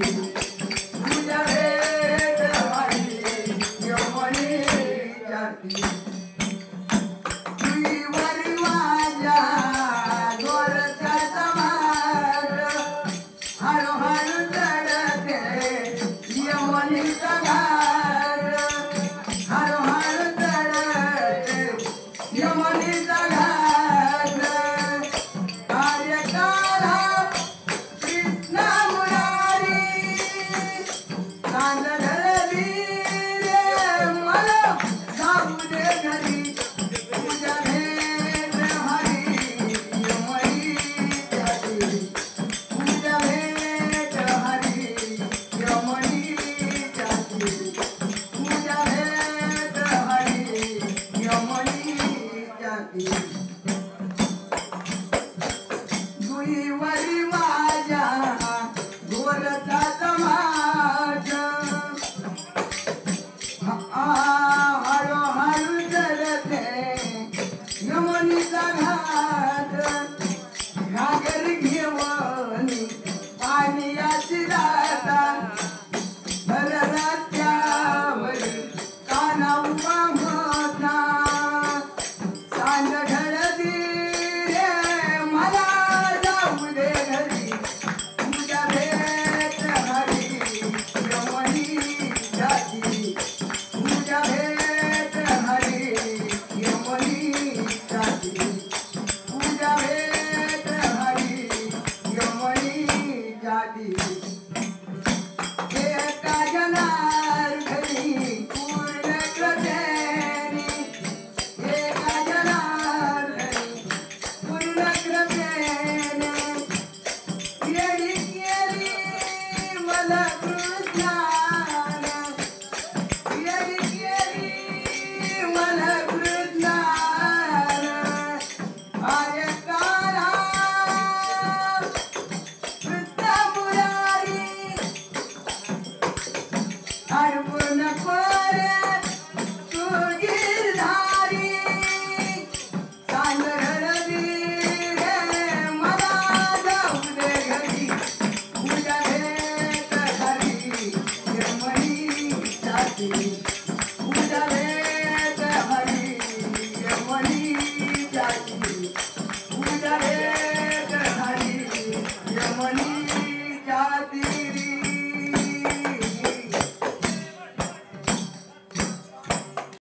तुझ्या भेट हरी यमनी जाती तुझीवरी माझ्या गोरचा समाज हळूहळू चढते यमनीचा घाट हळूहळू चढते यमनीचा घाट कार्यकाला कृष्ण मुरारी चांदली रे मला जाऊ दे घरी तुझ्या भेट हरी यमनी जाती तुझ्या भेट हरी यमनी जाती तुझ्या भेट हरी यमनी जाती दुईवरी माझ्या गोरचा समाज हळूहळू चढते यमुनीचा घाट घागर घेऊन पाण्याची दाटा भर रस्त्यावर काना उभा होता सांज ढळती रे मला जाऊ दे घरी तुझ्या भेट हरी यमनी जाती तुझ्या भेट हरी यमनी जाती तुझ्या भेट हरी यमनी जाती एका जनार्दनी पूर्ण कृपेनी एका जनार्दनी पूर्ण कृपेने येडी केली मला